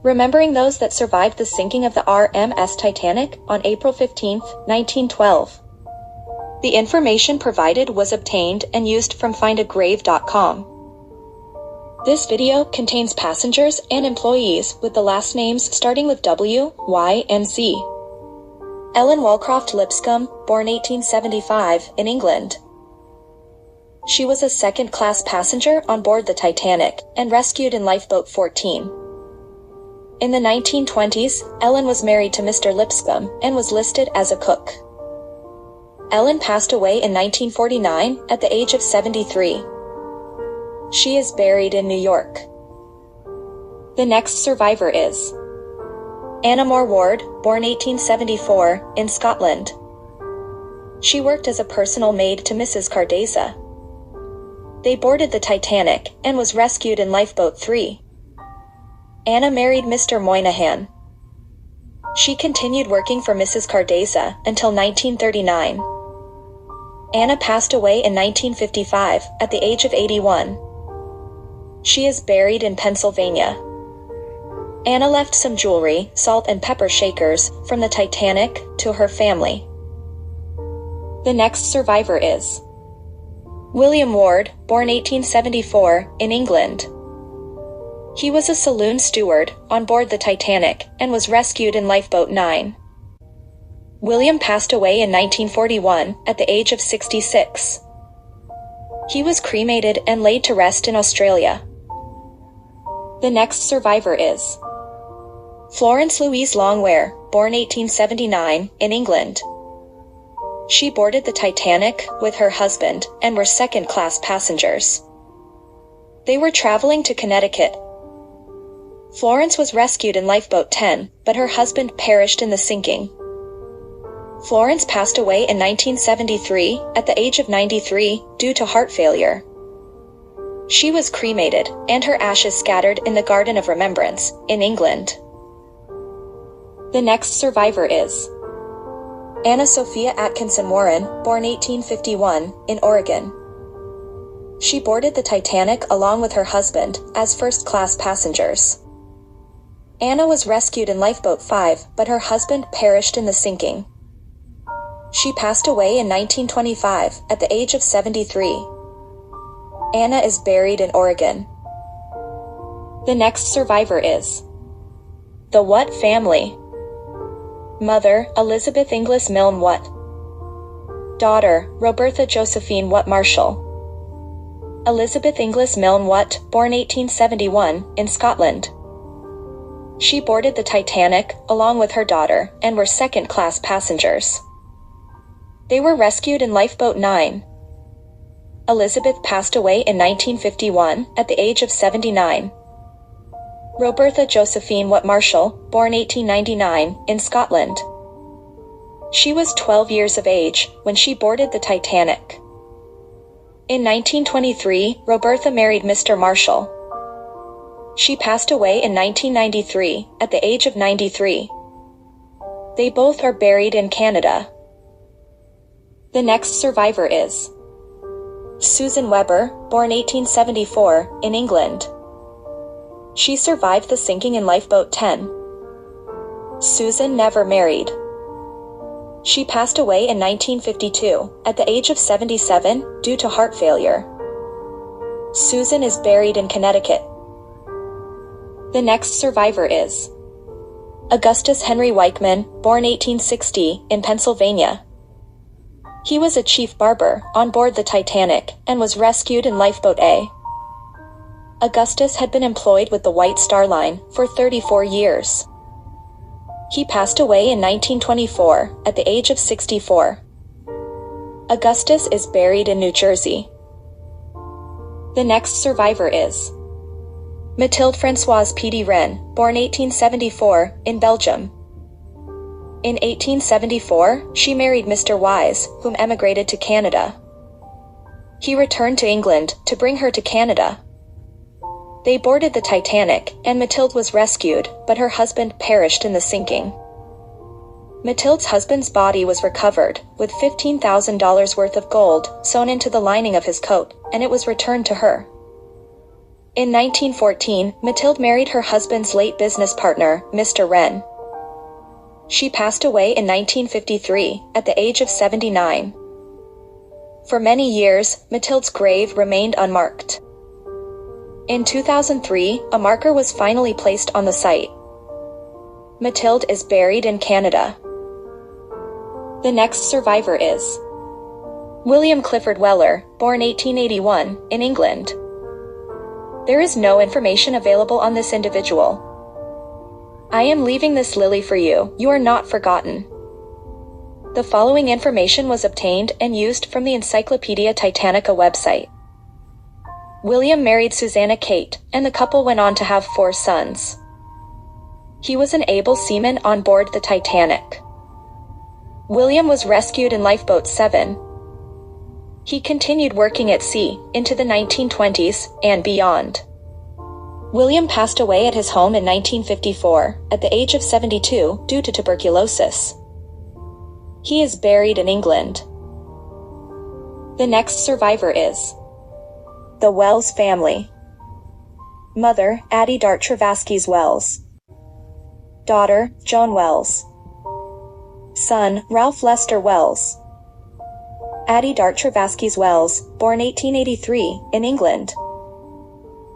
remembering those that survived the sinking of the RMS Titanic on April 15, 1912. The information provided was obtained and used from findagrave.com. This video contains passengers and employees with the last names starting with W, Y, and Z. Ellen Walcroft Lipscomb, born 1875, in England. She was a second-class passenger on board the Titanic and rescued in Lifeboat 14. In the 1920s, Ellen was married to Mr. Lipscomb and was listed as a cook. Ellen passed away in 1949 at the age of 73. She is buried in New York. The next survivor is Anna Moore Ward, born 1874, in Scotland. She worked as a personal maid to Mrs. Cardeza. They boarded the Titanic and was rescued in Lifeboat 3. Anna married Mr. Moynihan. She continued working for Mrs. Cardeza until 1939. Anna passed away in 1955 at the age of 81. She is buried in Pennsylvania. Anna left some jewelry, salt and pepper shakers from the Titanic to her family. The next survivor is William Ward, born 1874, in England. He was a saloon steward on board the Titanic and was rescued in Lifeboat 9. William passed away in 1941 at the age of 66. He was cremated and laid to rest in Australia. The next survivor is Florence Louise Longwear, born 1879, in England. She boarded the Titanic with her husband and were second-class passengers. They were traveling to Connecticut. Florence was rescued in Lifeboat 10, but her husband perished in the sinking. Florence passed away in 1973 at the age of 93 due to heart failure. She was cremated, and her ashes scattered in the Garden of Remembrance, in England. The next survivor is Anna Sophia Atkinson Warren, born 1851, in Oregon. She boarded the Titanic along with her husband as first-class passengers. Anna was rescued in Lifeboat 5, but her husband perished in the sinking. She passed away in 1925 at the age of 73. Anna is buried in Oregon. The next survivor is the Watt family. Mother, Elizabeth Inglis Milne Watt. Daughter, Robertha Josephine Watt Marshall. Elizabeth Inglis Milne Watt, born 1871, in Scotland. She boarded the Titanic along with her daughter and were second-class passengers. They were rescued in Lifeboat 9. Elizabeth passed away in 1951 at the age of 79. Robertha Josephine Watt Marshall, born 1899, in Scotland. She was 12 years of age when she boarded the Titanic. In 1923, Robertha married Mr. Marshall. She passed away in 1993 at the age of 93. They both are buried in Canada. The next survivor is Susan Weber, born 1874, in England. She survived the sinking in Lifeboat 10. Susan never married. She passed away in 1952 at the age of 77 due to heart failure. Susan is buried in Connecticut. The next survivor is Augustus Henry Weichman, born 1860, in Pennsylvania. He was a chief barber on board the Titanic and was rescued in Lifeboat A. Augustus had been employed with the White Star Line for 34 years. He passed away in 1924 at the age of 64. Augustus is buried in New Jersey. The next survivor is Mathilde Françoise P.D. Wren, born 1874, in Belgium. In 1874, she married Mr. Wise, whom emigrated to Canada. He returned to England to bring her to Canada. They boarded the Titanic, and Mathilde was rescued, but her husband perished in the sinking. Mathilde's husband's body was recovered, with $15,000 worth of gold sewn into the lining of his coat, and it was returned to her. In 1914, Mathilde married her husband's late business partner, Mr. Wren. She passed away in 1953, at the age of 79. For many years, Mathilde's grave remained unmarked. In 2003, a marker was finally placed on the site. Mathilde is buried in Canada. The next survivor is William Clifford Weller, born 1881, in England. There is no information available on this individual. I am leaving this lily for you, you are not forgotten. The following information was obtained and used from the Encyclopedia Titanica website. William married Susanna Kate, and the couple went on to have 4 sons. He was an able seaman on board the Titanic. William was rescued in Lifeboat 7. He continued working at sea into the 1920s and beyond. William passed away at his home in 1954, at the age of 72, due to tuberculosis. He is buried in England. The next survivor is the Wells family. Mother, Addie Dart Travaskis Wells. Daughter, Joan Wells. Son, Ralph Lester Wells. Addie Dart Travaskis Wells, born 1883, in England.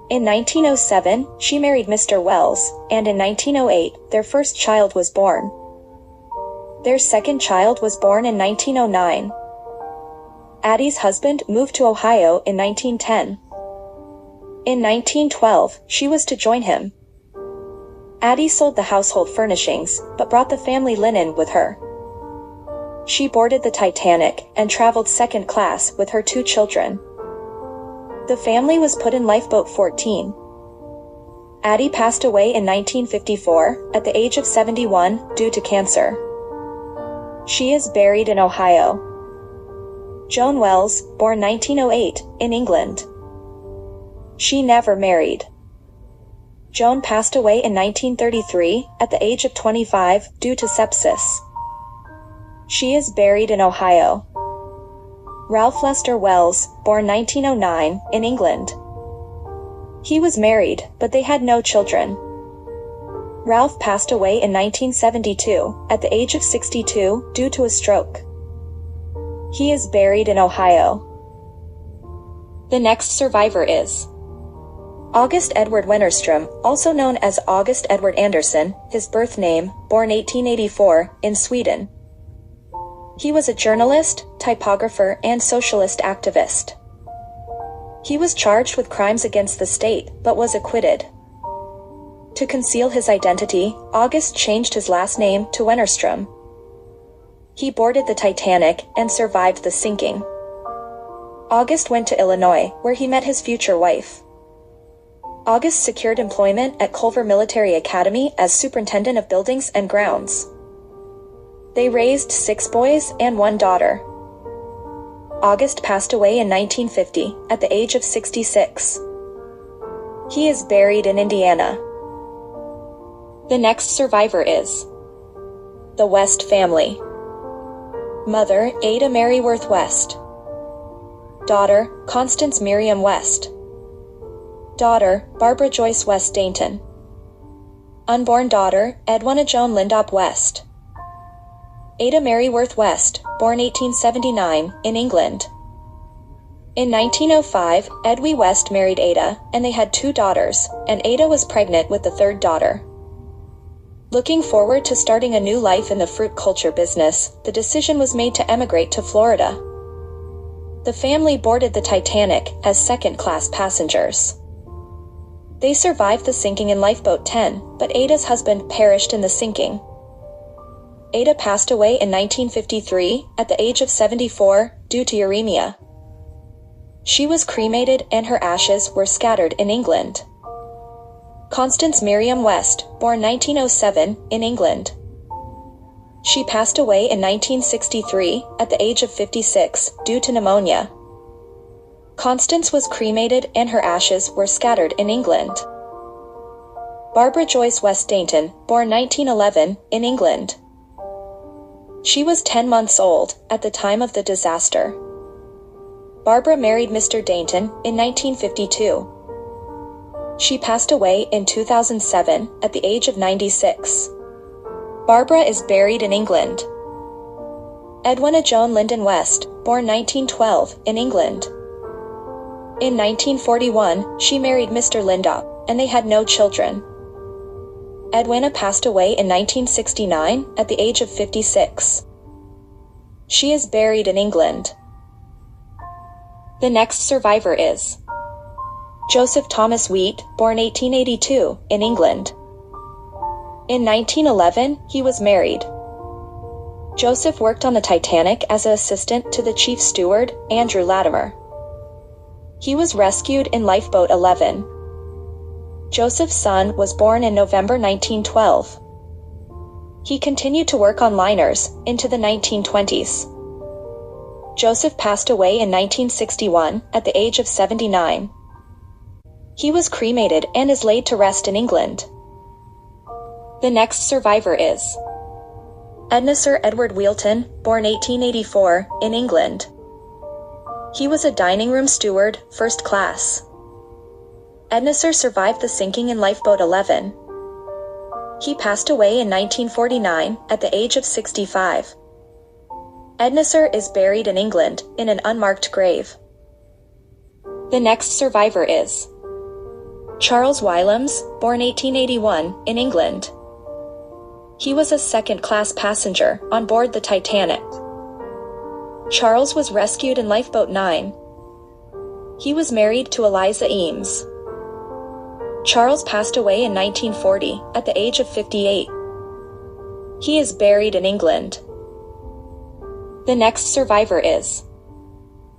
In 1907, she married Mr. Wells, and in 1908, their first child was born. Their second child was born in 1909. Addie's husband moved to Ohio in 1910. In 1912, she was to join him. Addie sold the household furnishings, but brought the family linen with her. She boarded the Titanic and traveled second class with her 2 children. The family was put in Lifeboat 14. Addie passed away in 1954, at the age of 71, due to cancer. She is buried in Ohio. Joan Wells, born 1908, in England. She never married. Joan passed away in 1933, at the age of 25, due to sepsis. She is buried in Ohio. Ralph Lester Wells, born 1909, in England. He was married, but they had no children. Ralph passed away in 1972, at the age of 62, due to a stroke. He is buried in Ohio. The next survivor is August Edward Wennerström, also known as August Edward Anderson, his birth name, born 1884, in Sweden. He was a journalist, typographer, and socialist activist. He was charged with crimes against the state, but was acquitted. To conceal his identity, August changed his last name to Wennerström. He boarded the Titanic and survived the sinking. August went to Illinois, where he met his future wife. August secured employment at Culver Military Academy as superintendent of buildings and grounds. They raised 6 boys and 1 daughter. August passed away in 1950, at the age of 66. He is buried in Indiana. The next survivor is the West family. Mother, Ada Mary Worth West. Daughter, Constance Miriam West. Daughter, Barbara Joyce West Dainton. Unborn daughter, Edwina Joan Lindop West. Ada Mary Worth West, born 1879, in England. In 1905, Edwy West married Ada, and they had 2 daughters, and Ada was pregnant with the 3rd daughter. Looking forward to starting a new life in the fruit culture business, the decision was made to emigrate to Florida. The family boarded the Titanic as second-class passengers. They survived the sinking in Lifeboat 10, but Ada's husband perished in the sinking. Ada passed away in 1953, at the age of 74, due to uremia. She was cremated and her ashes were scattered in England. Constance Miriam West, born 1907, in England. She passed away in 1963, at the age of 56, due to pneumonia. Constance was cremated and her ashes were scattered in England. Barbara Joyce West Dainton, born 1911, in England. She was 10 months old at the time of the disaster. Barbara married Mr. Dainton in 1952. She passed away in 2007 at the age of 96. Barbara is buried in England. Edwina Joan Linden West, born 1912, in England. In 1941, she married Mr. Lindop, and they had no children. Edwina passed away in 1969 at the age of 56. She is buried in England. The next survivor is Joseph Thomas Wheat, born 1882, in England. In 1911, he was married. Joseph worked on the Titanic as an assistant to the chief steward, Andrew Latimer. He was rescued in Lifeboat 11. Joseph's son was born in November 1912. He continued to work on liners into the 1920s. Joseph passed away in 1961 at the age of 79. He was cremated and is laid to rest in England. The next survivor is Edna Sir Edward Wheelton, born 1884, in England. He was a dining room steward, first class. Edna Sir survived the sinking in Lifeboat 11. He passed away in 1949 at the age of 65. Edna Sir is buried in England in an unmarked grave. The next survivor is Charles Willems, born 1881, in England. He was a second-class passenger on board the Titanic. Charles was rescued in Lifeboat 9. He was married to Eliza Eames. Charles passed away in 1940 at the age of 58. He is buried in England. The next survivor is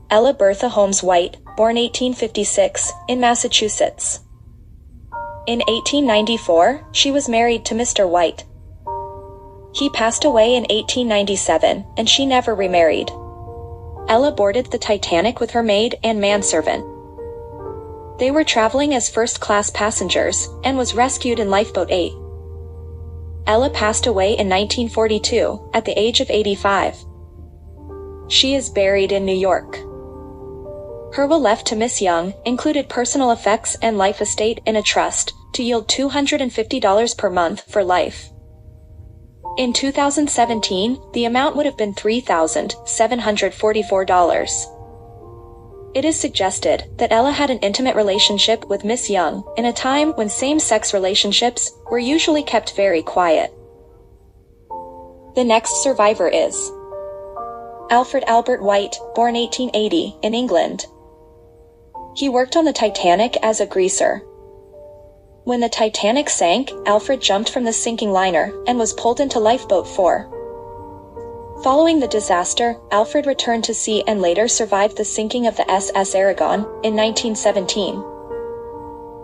Ella Bertha Holmes White, born 1856, in Massachusetts. In 1894, she was married to Mr. White. He passed away in 1897, and she never remarried. Ella boarded the Titanic with her maid and manservant. They were traveling as first-class passengers, and was rescued in Lifeboat 8. Ella passed away in 1942, at the age of 85. She is buried in New York. Her will left to Miss Young included personal effects and life estate in a trust, to yield $250 per month for life. In 2017, the amount would have been $3,744. It is suggested that Ella had an intimate relationship with Miss Young in a time when same-sex relationships were usually kept very quiet. The next survivor is Alfred Albert White, born 1880, in England. He worked on the Titanic as a greaser. When the Titanic sank, Alfred jumped from the sinking liner and was pulled into Lifeboat 4. Following the disaster, Alfred returned to sea and later survived the sinking of the SS Aragon in 1917.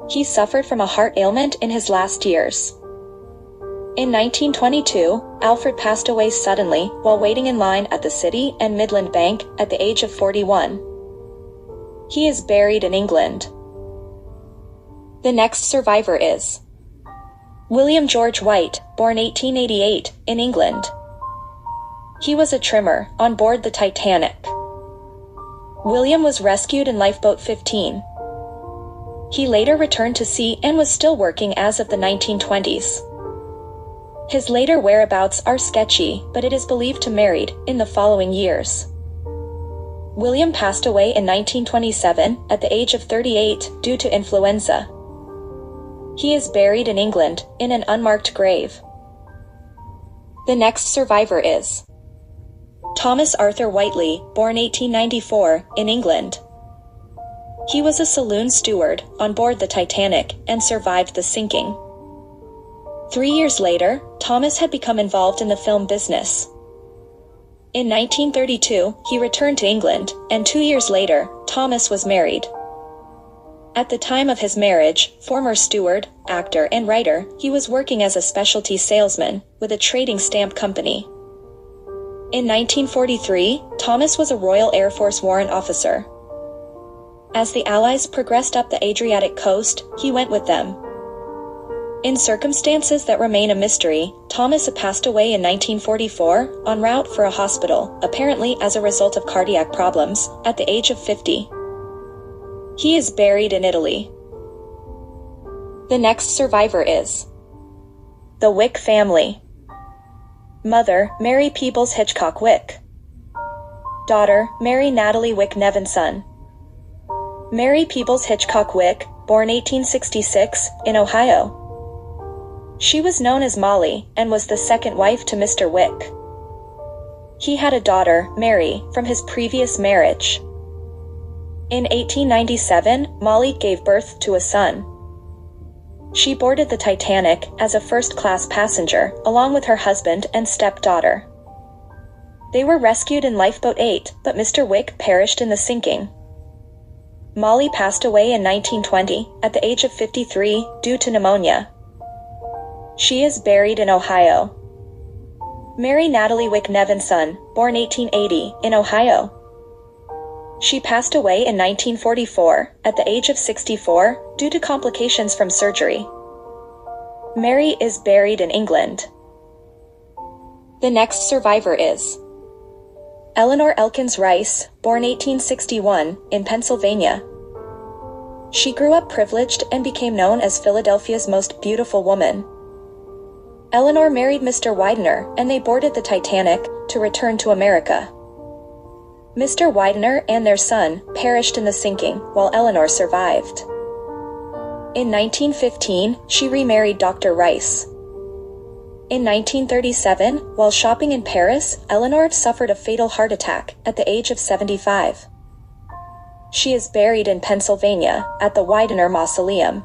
He suffered from a heart ailment in his last years. In 1922, Alfred passed away suddenly while waiting in line at the City and Midland Bank at the age of 41. He is buried in England. The next survivor is William George White, born 1888, in England. He was a trimmer on board the Titanic. William was rescued in Lifeboat 15. He later returned to sea and was still working as of the 1920s. His later whereabouts are sketchy, but it is believed to married in the following years. William passed away in 1927 at the age of 38 due to influenza. He is buried in England in an unmarked grave. The next survivor is Thomas Arthur Whiteley, born 1894, in England. He was a saloon steward on board the Titanic and survived the sinking. 3 years later, Thomas had become involved in the film business. In 1932, he returned to England, and 2 years later, Thomas was married. At the time of his marriage, former steward, actor and writer, he was working as a specialty salesman with a trading stamp company. In 1943, Thomas was a Royal Air Force warrant officer. As the Allies progressed up the Adriatic coast, he went with them. In circumstances that remain a mystery, Thomas passed away in 1944, en route for a hospital, apparently as a result of cardiac problems, at the age of 50. He is buried in Italy. The next survivor is the Wick family. Mother, Mary Peebles Hitchcock Wick. Daughter, Mary Natalie Wick Nevinson. Mary Peebles Hitchcock Wick, born 1866, in Ohio. She was known as Molly, and was the second wife to Mr. Wick. He had a daughter, Mary, from his previous marriage. In 1897, Molly gave birth to a son. She boarded the Titanic as a first-class passenger, along with her husband and stepdaughter. They were rescued in Lifeboat 8, but Mr. Wick perished in the sinking. Molly passed away in 1920, at the age of 53, due to pneumonia. She is buried in Ohio. Mary Natalie Wick Nevinson, born 1880, in Ohio. She passed away in 1944, at the age of 64, due to complications from surgery. Mary is buried in England. The next survivor is Eleanor Elkins Rice, born 1861, in Pennsylvania. She grew up privileged and became known as Philadelphia's most beautiful woman. Eleanor married Mr. Widener, and they boarded the Titanic to return to America. Mr. Widener and their son perished in the sinking, while Eleanor survived. In 1915, she remarried Dr. Rice. In 1937, while shopping in Paris, Eleanor suffered a fatal heart attack at the age of 75. She is buried in Pennsylvania, at the Widener Mausoleum.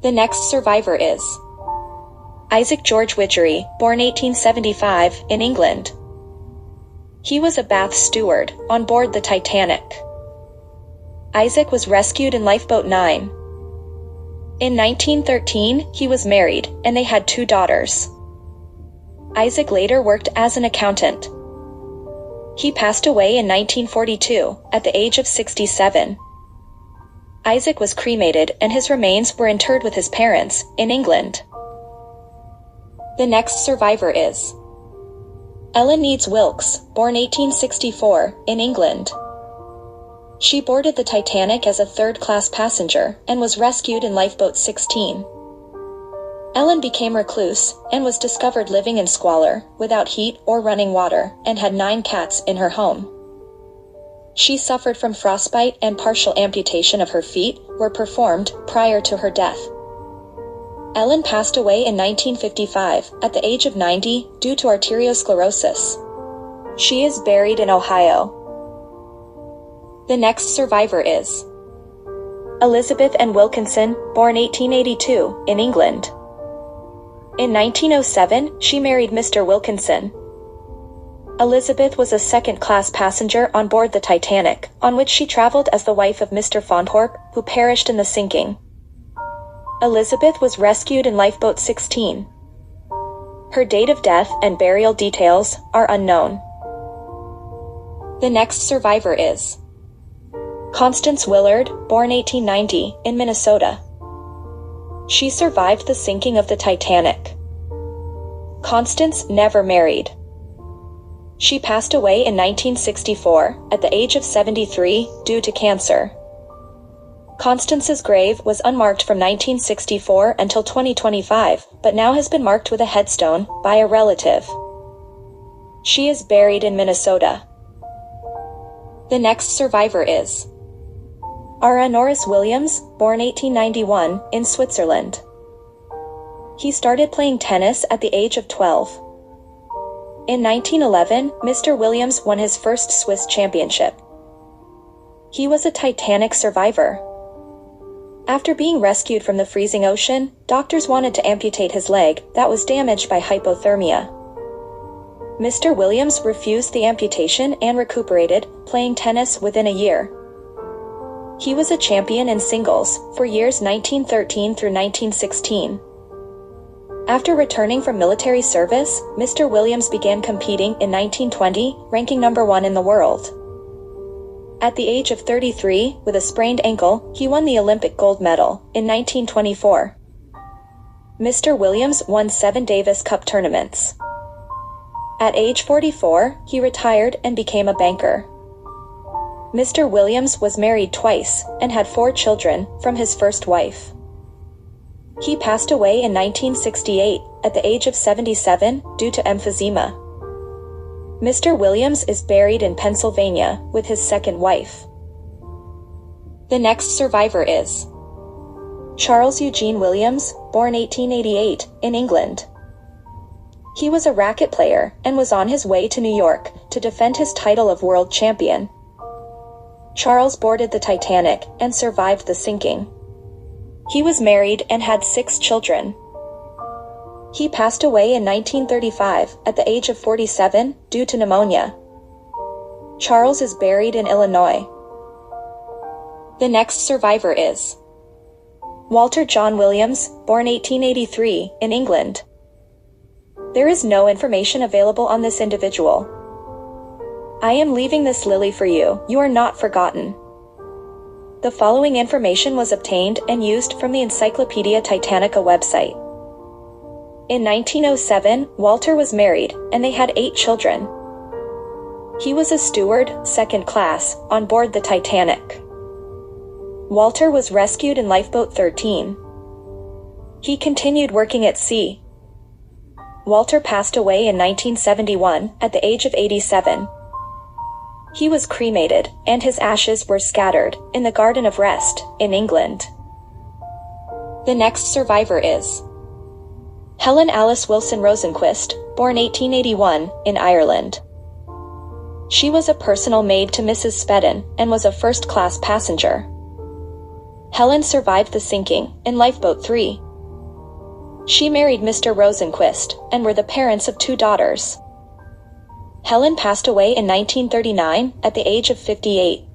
The next survivor is Isaac George Widgery, born 1875, in England. He was a bath steward on board the Titanic. Isaac was rescued in Lifeboat 9. In 1913, he was married, and they had 2 daughters. Isaac later worked as an accountant. He passed away in 1942, at the age of 67. Isaac was cremated, and his remains were interred with his parents, in England. The next survivor is Ellen Needs Wilkes, born 1864, in England. She boarded the Titanic as a third-class passenger, and was rescued in Lifeboat 16. Ellen became recluse, and was discovered living in squalor, without heat or running water, and had 9 cats in her home. She suffered from frostbite, and partial amputation of her feet were performed prior to her death. Ellen passed away in 1955, at the age of 90, due to arteriosclerosis. She is buried in Ohio. The next survivor is Elizabeth N. Wilkinson, born 1882, in England. In 1907, she married Mr. Wilkinson. Elizabeth was a second-class passenger on board the Titanic, on which she traveled as the wife of Mr. Faunthorpe, who perished in the sinking. Elizabeth was rescued in Lifeboat 16. Her date of death and burial details are unknown. The next survivor is Constance Willard, born 1890, in Minnesota. She survived the sinking of the Titanic. Constance never married. She passed away in 1964, at the age of 73, due to cancer. Constance's grave was unmarked from 1964 until 2025, but now has been marked with a headstone by a relative. She is buried in Minnesota. The next survivor is R. Norris Williams, born 1891, in Switzerland. He started playing tennis at the age of 12. In 1911, Mr. Williams won his first Swiss championship. He was a Titanic survivor. After being rescued from the freezing ocean, doctors wanted to amputate his leg that was damaged by hypothermia. Mr. Williams refused the amputation and recuperated, playing tennis within a year. He was a champion in singles for years 1913 through 1916. After returning from military service, Mr. Williams began competing in 1920, ranking number 1 in the world. At the age of 33, with a sprained ankle, he won the Olympic gold medal in 1924. Mr. Williams won 7 Davis Cup tournaments. At age 44, he retired and became a banker. Mr. Williams was married twice and had 4 children from his first wife. He passed away in 1968, at the age of 77, due to emphysema. Mr. Williams is buried in Pennsylvania, with his second wife. The next survivor is Charles Eugene Williams, born 1888, in England. He was a racket player, and was on his way to New York, to defend his title of world champion. Charles boarded the Titanic, and survived the sinking. He was married and had 6 children. He passed away in 1935, at the age of 47, due to pneumonia. Charles is buried in Illinois. The next survivor is Walter John Williams, born 1883, in England. There is no information available on this individual. I am leaving this lily for you, you are not forgotten. The following information was obtained and used from the Encyclopedia Titanica website. In 1907, Walter was married, and they had 8 children. He was a steward, second class, on board the Titanic. Walter was rescued in Lifeboat 13. He continued working at sea. Walter passed away in 1971, at the age of 87. He was cremated, and his ashes were scattered, in the Garden of Rest, in England. The next survivor is Helen Alice Wilson Rosenquist, born 1881, in Ireland. She was a personal maid to Mrs. Spedden, and was a first-class passenger. Helen survived the sinking, in Lifeboat 3. She married Mr. Rosenquist, and were the parents of 2 daughters. Helen passed away in 1939, at the age of 58.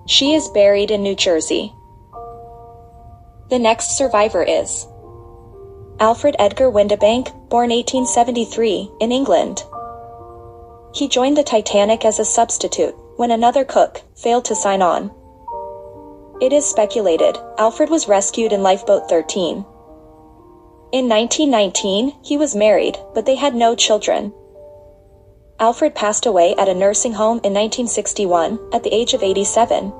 She is buried in New Jersey. The next survivor is Alfred Edgar Windebank, born 1873, in England. He joined the Titanic as a substitute, when another cook failed to sign on. It is speculated Alfred was rescued in Lifeboat 13. In 1919, he was married, but they had no children. Alfred passed away at a nursing home in 1961, at the age of 87.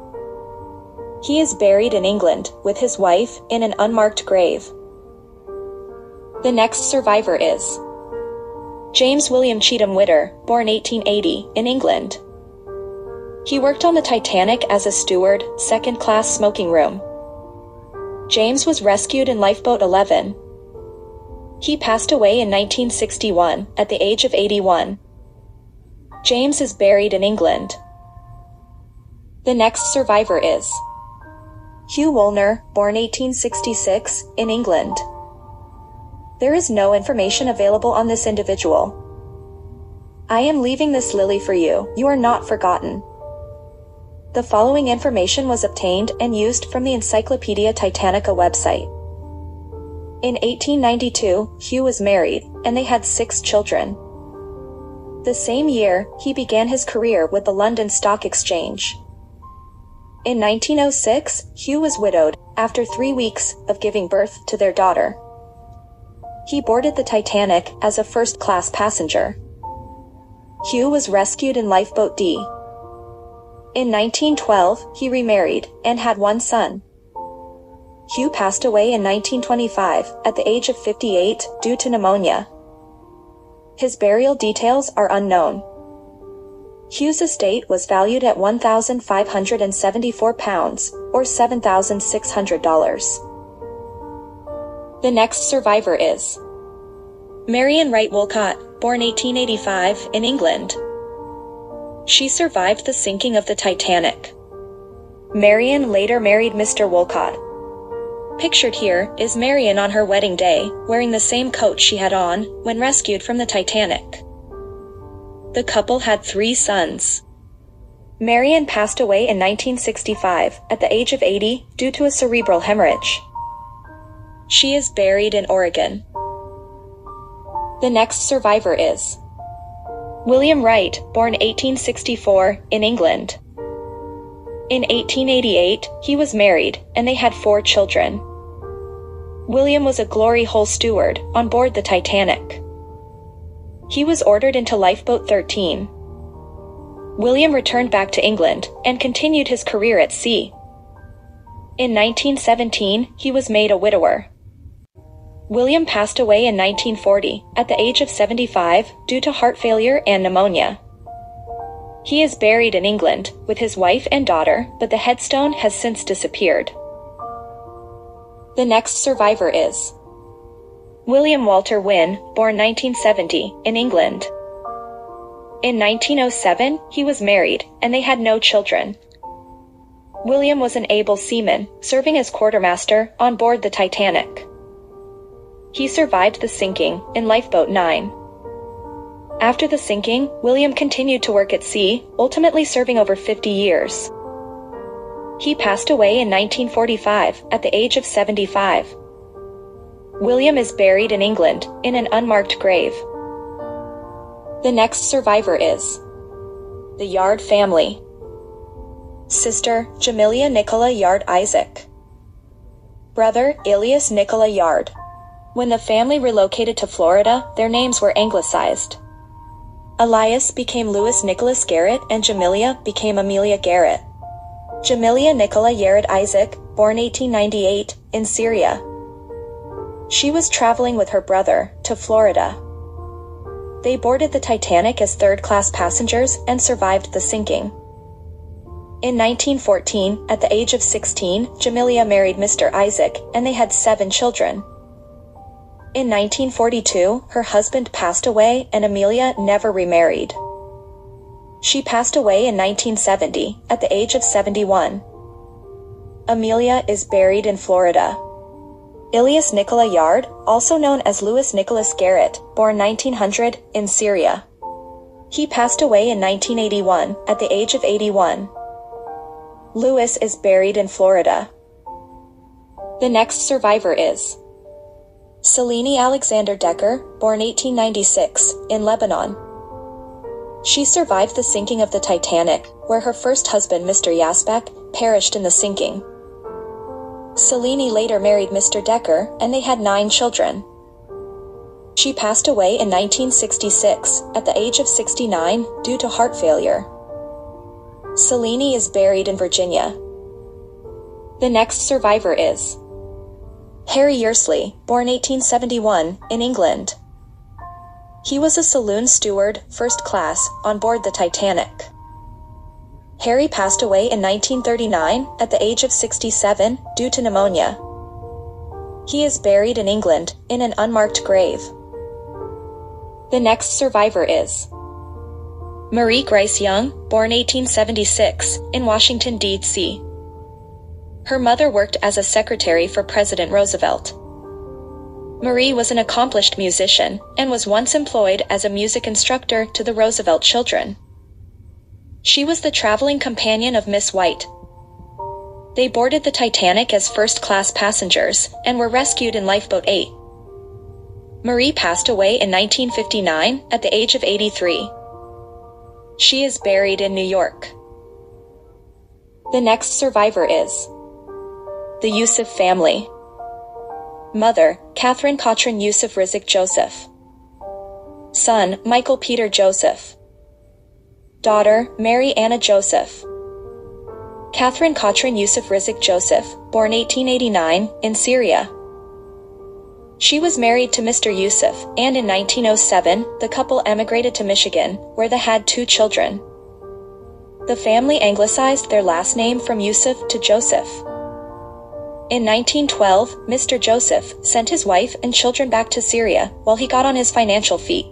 He is buried in England, with his wife, in an unmarked grave. The next survivor is James William Cheatham Witter, born 1880, in England. He worked on the Titanic as a steward, second-class smoking room. James was rescued in Lifeboat 11. He passed away in 1961, at the age of 81. James is buried in England. The next survivor is Hugh Woolner, born 1866, in England. There is no information available on this individual. I am leaving this lily for you, you are not forgotten. The following information was obtained and used from the Encyclopedia Titanica website. In 1892, Hugh was married, and they had 6 children. The same year, he began his career with the London Stock Exchange. In 1906, Hugh was widowed, after 3 weeks of giving birth to their daughter. He boarded the Titanic as a first-class passenger. Hugh was rescued in Lifeboat D. In 1912, he remarried, and had 1 son. Hugh passed away in 1925, at the age of 58, due to pneumonia. His burial details are unknown. Hugh's estate was valued at £1,574, or $7,600. The next survivor is Marion Wright Wolcott, born 1885, in England. She survived the sinking of the Titanic. Marion later married Mr. Wolcott. Pictured here is Marion on her wedding day, wearing the same coat she had on when rescued from the Titanic. The couple had 3 sons. Marion passed away in 1965, at the age of 80, due to a cerebral hemorrhage. She is buried in Oregon. The next survivor is William Wright, born 1864, in England. In 1888, he was married, and they had 4 children. William was a glory hole steward on board the Titanic. He was ordered into Lifeboat 13. William returned back to England and continued his career at sea. In 1917, he was made a widower. William passed away in 1940, at the age of 75, due to heart failure and pneumonia. He is buried in England, with his wife and daughter, but the headstone has since disappeared. The next survivor is William Walter Wynne, born 1970, in England. In 1907, he was married, and they had no children. William was an able seaman, serving as quartermaster on board the Titanic. He survived the sinking in Lifeboat 9. After the sinking, William continued to work at sea, ultimately serving over 50 years. He passed away in 1945, at the age of 75. William is buried in England, in an unmarked grave. The next survivor is the Yard family. Sister, Jamelia Nicola Yard Isaac. Brother, Ilias Nicola Yard. When the family relocated to Florida, their names were anglicized. Elias became Louis Nicholas Garrett and Jamelia became Amelia Garrett. Jamelia Nicola Yared Isaac, born 1898, in Syria. She was traveling with her brother to Florida. They boarded the Titanic as third-class passengers and survived the sinking. In 1914, at the age of 16, Jamelia married Mr. Isaac, and they had 7 children. In 1942, her husband passed away and Amelia never remarried. She passed away in 1970, at the age of 71. Amelia is buried in Florida. Ilias Nicola Yard, also known as Louis Nicholas Garrett, born 1900, in Syria. He passed away in 1981, at the age of 81. Louis is buried in Florida. The next survivor is Selene Alexander Decker, born 1896, in Lebanon. She survived the sinking of the Titanic, where her first husband, Mr. Yasbak, perished in the sinking. Selene later married Mr. Decker, and they had 9 children. She passed away in 1966, at the age of 69, due to heart failure. Selene is buried in Virginia. The next survivor is Harry Yersley, born 1871, in England. He was a saloon steward, first class, on board the Titanic. Harry passed away in 1939, at the age of 67, due to pneumonia. He is buried in England, in an unmarked grave. The next survivor is Marie Grace Young, born 1876, in Washington, D.C. Her mother worked as a secretary for President Roosevelt. Marie was an accomplished musician, and was once employed as a music instructor to the Roosevelt children. She was the traveling companion of Miss White. They boarded the Titanic as first-class passengers, and were rescued in Lifeboat 8. Marie passed away in 1959, at the age of 83. She is buried in New York. The next survivor is the Yusuf family. Mother, Catherine Katrin Yusuf Rizik Joseph. Son, Michael Peter Joseph. Daughter, Mary Anna Joseph. Catherine Katrin Yusuf Rizik Joseph, born 1889, in Syria. She was married to Mr. Yusuf, and in 1907, the couple emigrated to Michigan, where they had 2 children. The family anglicized their last name from Yusuf to Joseph. In 1912, Mr. Joseph sent his wife and children back to Syria while he got on his financial feet.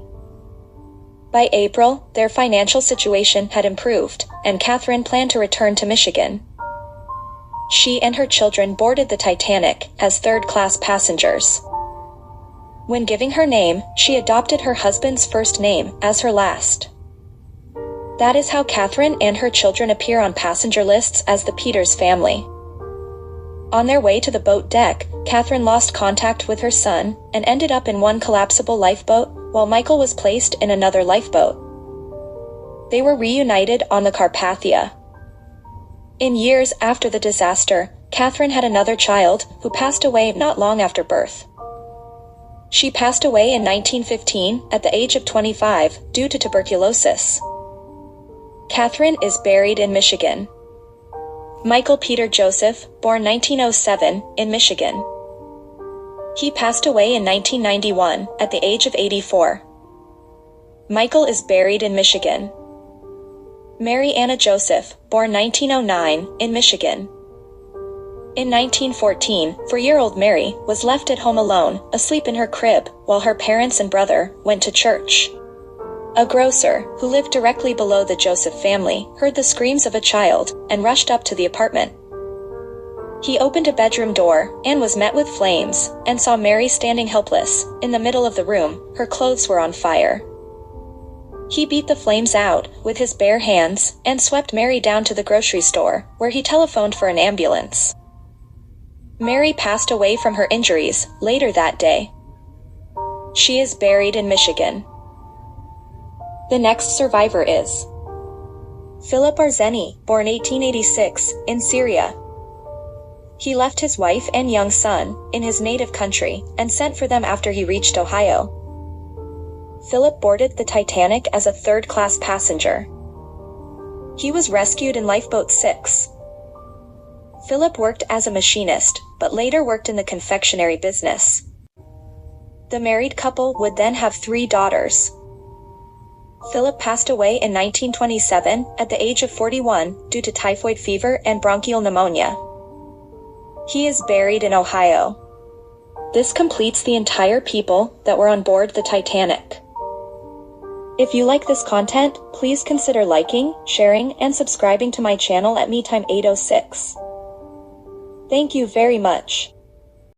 By April, their financial situation had improved, and Catherine planned to return to Michigan. She and her children boarded the Titanic as third-class passengers. When giving her name, she adopted her husband's first name as her last. That is how Catherine and her children appear on passenger lists as the Peters family. On their way to the boat deck, Catherine lost contact with her son, and ended up in one collapsible lifeboat, while Michael was placed in another lifeboat. They were reunited on the Carpathia. In years after the disaster, Catherine had another child, who passed away not long after birth. She passed away in 1915, at the age of 25, due to tuberculosis. Catherine is buried in Michigan. Michael Peter Joseph, born 1907, in Michigan. He passed away in 1991, at the age of 84. Michael is buried in Michigan. Mary Anna Joseph, born 1909, in Michigan. In 1914, 4-year-old Mary was left at home alone, asleep in her crib, while her parents and brother went to church. A grocer, who lived directly below the Joseph family, heard the screams of a child, and rushed up to the apartment. He opened a bedroom door, and was met with flames, and saw Mary standing helpless, in the middle of the room. Her clothes were on fire. He beat the flames out, with his bare hands, and swept Mary down to the grocery store, where he telephoned for an ambulance. Mary passed away from her injuries, later that day. She is buried in Michigan. The next survivor is Philip Arzeni, born 1886, in Syria. He left his wife and young son, in his native country, and sent for them after he reached Ohio. Philip boarded the Titanic as a third-class passenger. He was rescued in Lifeboat 6. Philip worked as a machinist, but later worked in the confectionery business. The married couple would then have 3 daughters. Philip passed away in 1927, at the age of 41, due to typhoid fever and bronchial pneumonia. He is buried in Ohio. This completes the entire people that were on board the Titanic. If you like this content, please consider liking, sharing, and subscribing to my channel at MeTime806. Thank you very much.